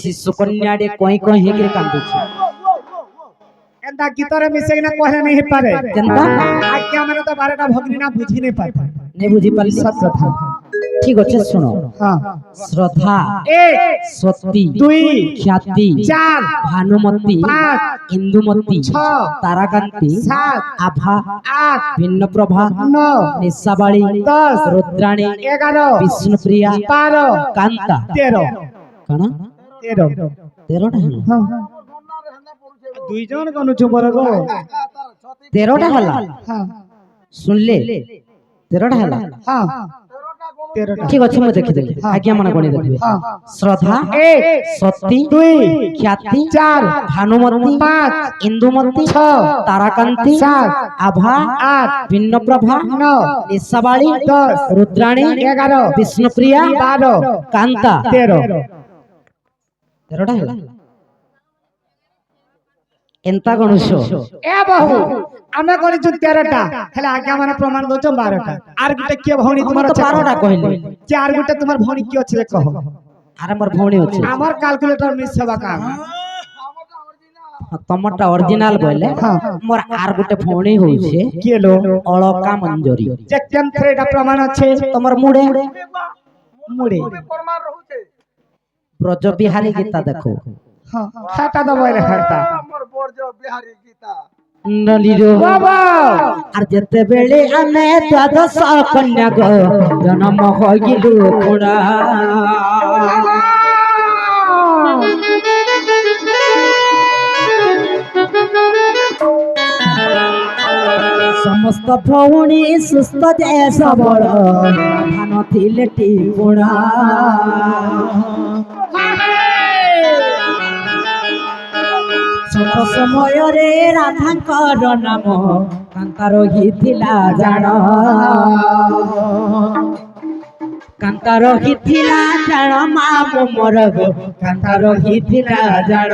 शिशु कन्या डे कोई कोई हेकरे कांदु छी एंदा गीतरे मिसे ना कहले नहीं पारे केनता आज्ञा माने तो 12टा भगनी ना बुझी नहीं पाते नहीं बुझी पाली सत कथा ठीक अच्छे सुनो हां श्रद्धा एक सती दुई ख्याति चार भानुमती पांच इंदुमती छह ताराकांति सात आभा आठ भिन्न प्रभा नौ निशाबाड़ी 10 रुद्राणी 11 विष्णुप्रिया 12 कांता 13 कणा 13 13 टा हला हां दुई जन कोन चुबर गो 13 टा हला हां सुन ले 13 टा हला हां 13 ठीक अच्छे मैं देखि देली आज्ञा मन गणी देखबे हां श्रद्धा एक सती दुई ख्याति चार भानुमती पांच इंदुमती छह ताराकांति सात आभा आठ भिन्न प्रभा नौ निशाबाड़ी 10 रुद्राणी 11 विष्णुप्रिया 12 कांता 13 13 टा हला एंता गणुषो ए बहु आमे कोनी छु 13टा हेला आज्ञा माने प्रमाण दो 12टा आर गुटे के भौणी तुमर तुम्हारा तो 12 टा कहले चार गुटे तुम्हार भौणी की अछि रे कहो अरे मोर भौणी अछि हमर कैलकुलेटर मिस सेवा का तमरटा ओरिजिनल बोले मोर आर गुटे भौणी होई छे के लो अलका मंजरी जे केम थ्रेडा प्रमाण अछि तमर मुड़े मुड़े प्रमाण रहू छे ब्रज बिहारी गीता देखो हां खाता दबो रे खाता हमर बोर्ज बिहारी गीता नलिरो बाबा আর যেতে বেলে আনে দ্বাদশ কন্যা গো জন্ম হইলু খুড়া সমস্ত ভৌণী সুস্থ যে সবল ধান থিলে টিপুণা ছোট সমୟରେ ରାଧାଙ୍କର ନାମ କାନ୍ତା ରହିଥିଲା ଜାଣ କାନ୍ତା ରହିଥିଲା ଜାଣ ମା ମୋର ଗো କାନ୍ତା ରହିଥିଲା ଜାଣ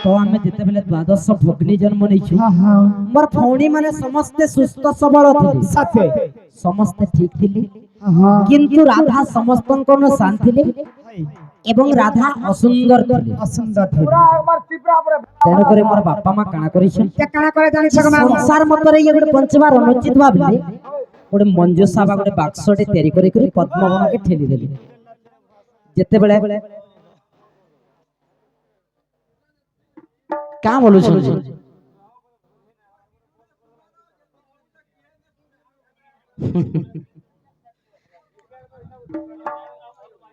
तो आमे जेते बेले द्वादश भग्नी जन्म नैछु मोर भौणी माने समस्ते सुस्थ सबल थिले साथे समस्ते ठीक थिले हां किंतु राधा समस्तंकन शांतिले एवं राधा असुंदर थिले असुंदर थे हमर चिपरा पर तेणु करे मोर बापा मां काना करिछन के काना करे जानि छक मा संसार मतरे ये गोटे पंचबार अनुचित भाबले गोटे मंजूषा बा गोटे बाक्सटे तयारी करी पद्मवन के ठेली देली जेते बेले का बोलु छन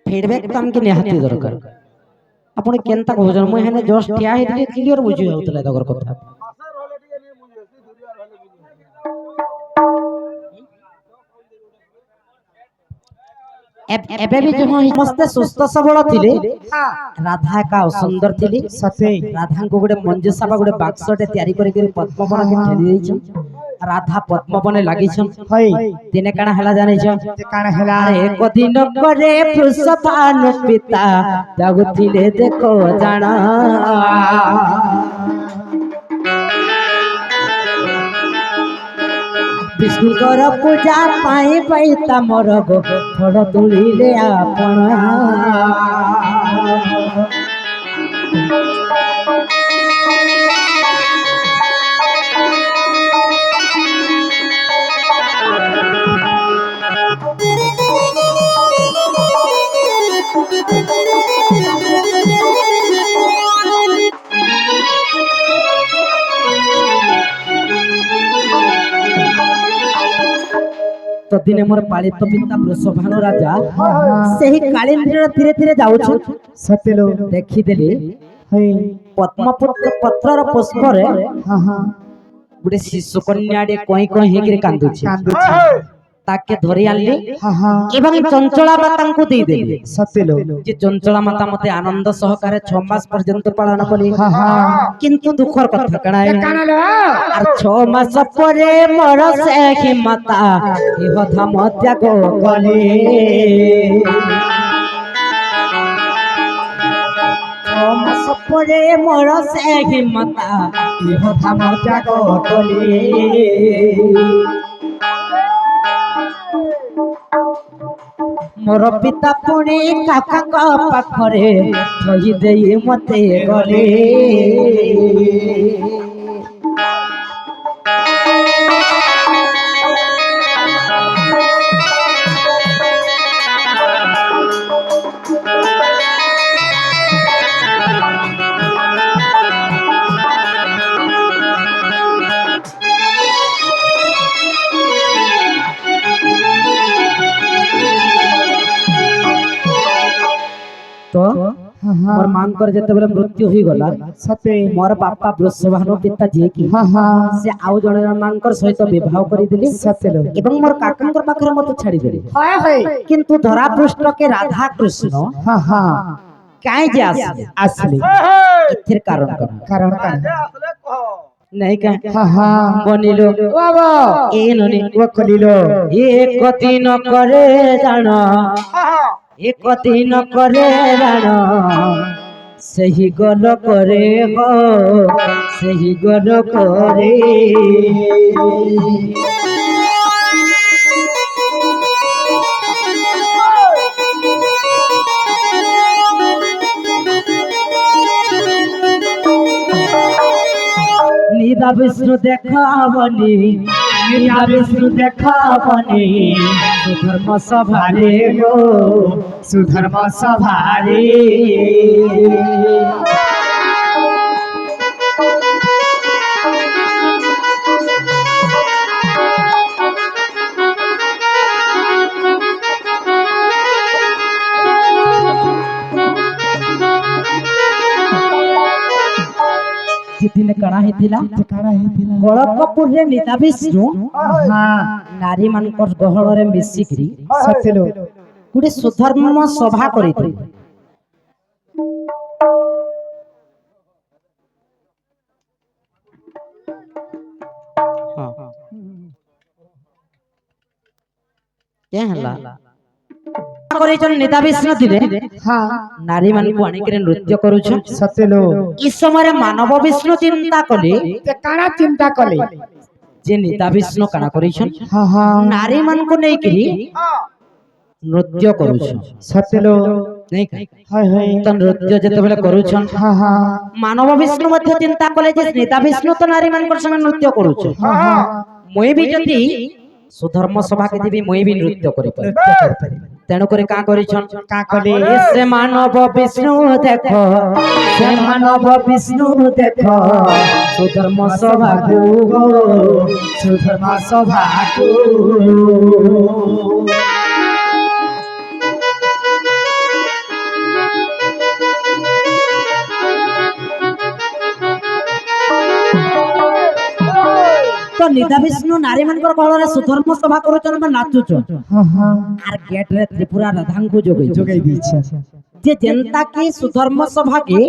फीडबैक तो हमके निहाती दरकार आपण केनता कहजन मु हेने जस्ट ठिया हेति क्लियर बुझी होतले तगर कथा असर होले टिके नहीं बुझे सी दुरिया रहले बुझे एबे भी जो समस्त सुस्थ सबल थिले हां राधा का सुंदर थिले सते राधा को गोटे मंजूषा बा गोटे बाक्सटे तयारी करी पद्मवन के ठेली देछन राधा पद्मवने लागि छन हई दिने काना हला जानै छ जे काना हेला एक दिन करे पुष्पानु पिता जागुथिले देखो जाना विष्णुकर पूजा पाई पैता मोर गो थोड़ तुलिले आपण तो दिने मोर पालित पिता वृषभानु राजा सही कालिंद्र धीरे धीरे जाउछु सते लो देखि देली हई पद्मपुत्र पत्रर पुष्प रे हां हां गुटे शिशु कन्या डे कोई कोई हेकरे कांदुछि कांदुछि ତାକେ ଧରି ଆଣିଲି हाँ हाँ ଏବଂ ଚଞ୍ଚଳା ମାତାଙ୍କୁ ଦେଇଦେଲି। सत्य लो ଯେ ଚଞ୍ଚଳା ମାତା ମତେ ଆନନ୍ଦ ସହକାରେ 6 ମାସ ପର୍ଯ୍ୟନ୍ତ ପାଳନ କଲି। हाँ हाँ କିନ୍ତୁ ଦୁଃଖର କଥା କାଣା काना लो আর 6 ମାସ ପରେ ମୋର ସେହି ମାତା ଇହ ଧାମ ତ୍ୟାଗ କଲେ। 6 ମାସ ପରେ ମୋର ସେହି ମାତା ଇହ ଧାମ ତ୍ୟାଗ କଲେ। ମୋର ପିତା ପୁଣି କାକାଙ୍କ ପାଖରେ ଥଇ ଦେଇ ମତେ ଗଲେ। तो मोर मांकर जेतेबेले मृत्यु होई गला सत्य मोर बापा वृषभानु पिता जे की हाँ हाँ से आउ जणे मांकर सहित विवाह करि देली सत्य लो एवं मोर काकांकर पाखरे मते छाड़ी देली। हाय हाय किंतु धरा पृष्ठ के राधा कृष्ण हाँ हाँ काहे जे आसले असली इथिर कारण करा कारण का असले कह नहीं का हाँ हाँ बनिलो बाबा ए ननी वो कलिलो एक दिन करे जाना एक दिन करे जाना सही गल करे हो सही गल करे। निदा विष्णु देखावनी निदा विष्णु देखावनी सुधर्म सभारे गो सुधर्म सभारे जितिने कणा हेतिला काना हेतिला गोलकपुर रे निदा विष्णु हाँ नारी मानकर गहळ रे मिसिकरी सत्य लो गुटे सुधर्म सभा करिथि। क्या हला करिछन निदा विष्णु दिले हाँ नारी मान को आनिकरे नृत्य करूछ। सत्य लो इस समय मानव विष्णु चिंता कले ते काना चिंता कले जे निदा विष्णु काना करिछन हाँ हाँ नारी मान को नै करी नृत्य करूछ। सत्य लो नहीं हाय हाय त नृत्य जेतेबेले करूछन हाँ हाँ मानव विष्णु मध्य चिंता कले जे निदा विष्णु तो नारी मान संग नृत्य करूछ। हाँ हाँ मुई भी जति सुधर्म सभा के देवी मुई भी नृत्य करि पारे तेणु करे का करिछन का कले से मानव विष्णु देखो से मानव विष्णु देखो सुधर्म सभा को सुधर्म सभा को तो निदा विष्णु नारी मानकर गहଳରେ सुधर्म सभा करूछन बा नाचुछन हाँ हाँ आर गेट रे त्रिपुरा राधांगु जोगै जोगाई दीछा जे जनता की सुधर्म सभा के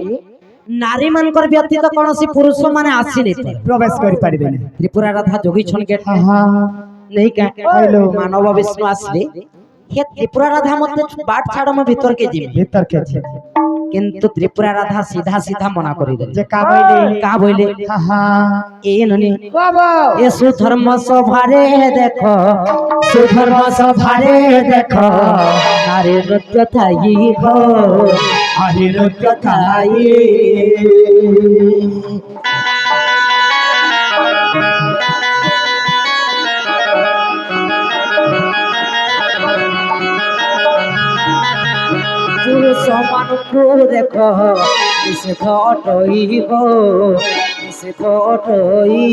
नारी मानकर व्यतीत कोनोसी पुरुष माने आसिले प्रवेश करि पारिबे नहीं त्रिपुरा राधा जोगी छन गेट हाँ हाँ नहीं का हेलो मानव विष्णु आसले हे त्रिपुरा राधा मते बाट छाड़ में भीतर के जिमे भीतर के छे किंतु त्रिपुरा राधा सीधा सीधा मना करि दे जे का बोले का बोले हाँ हाँ ए ननी बाबा ए सुधर्म सभारे देखो सुधर्म सभारे देखो नारी नृत्य थाई हो हरि नृत्य थाई पुरुष मानुको देखो इसे घटई हो इसे घटई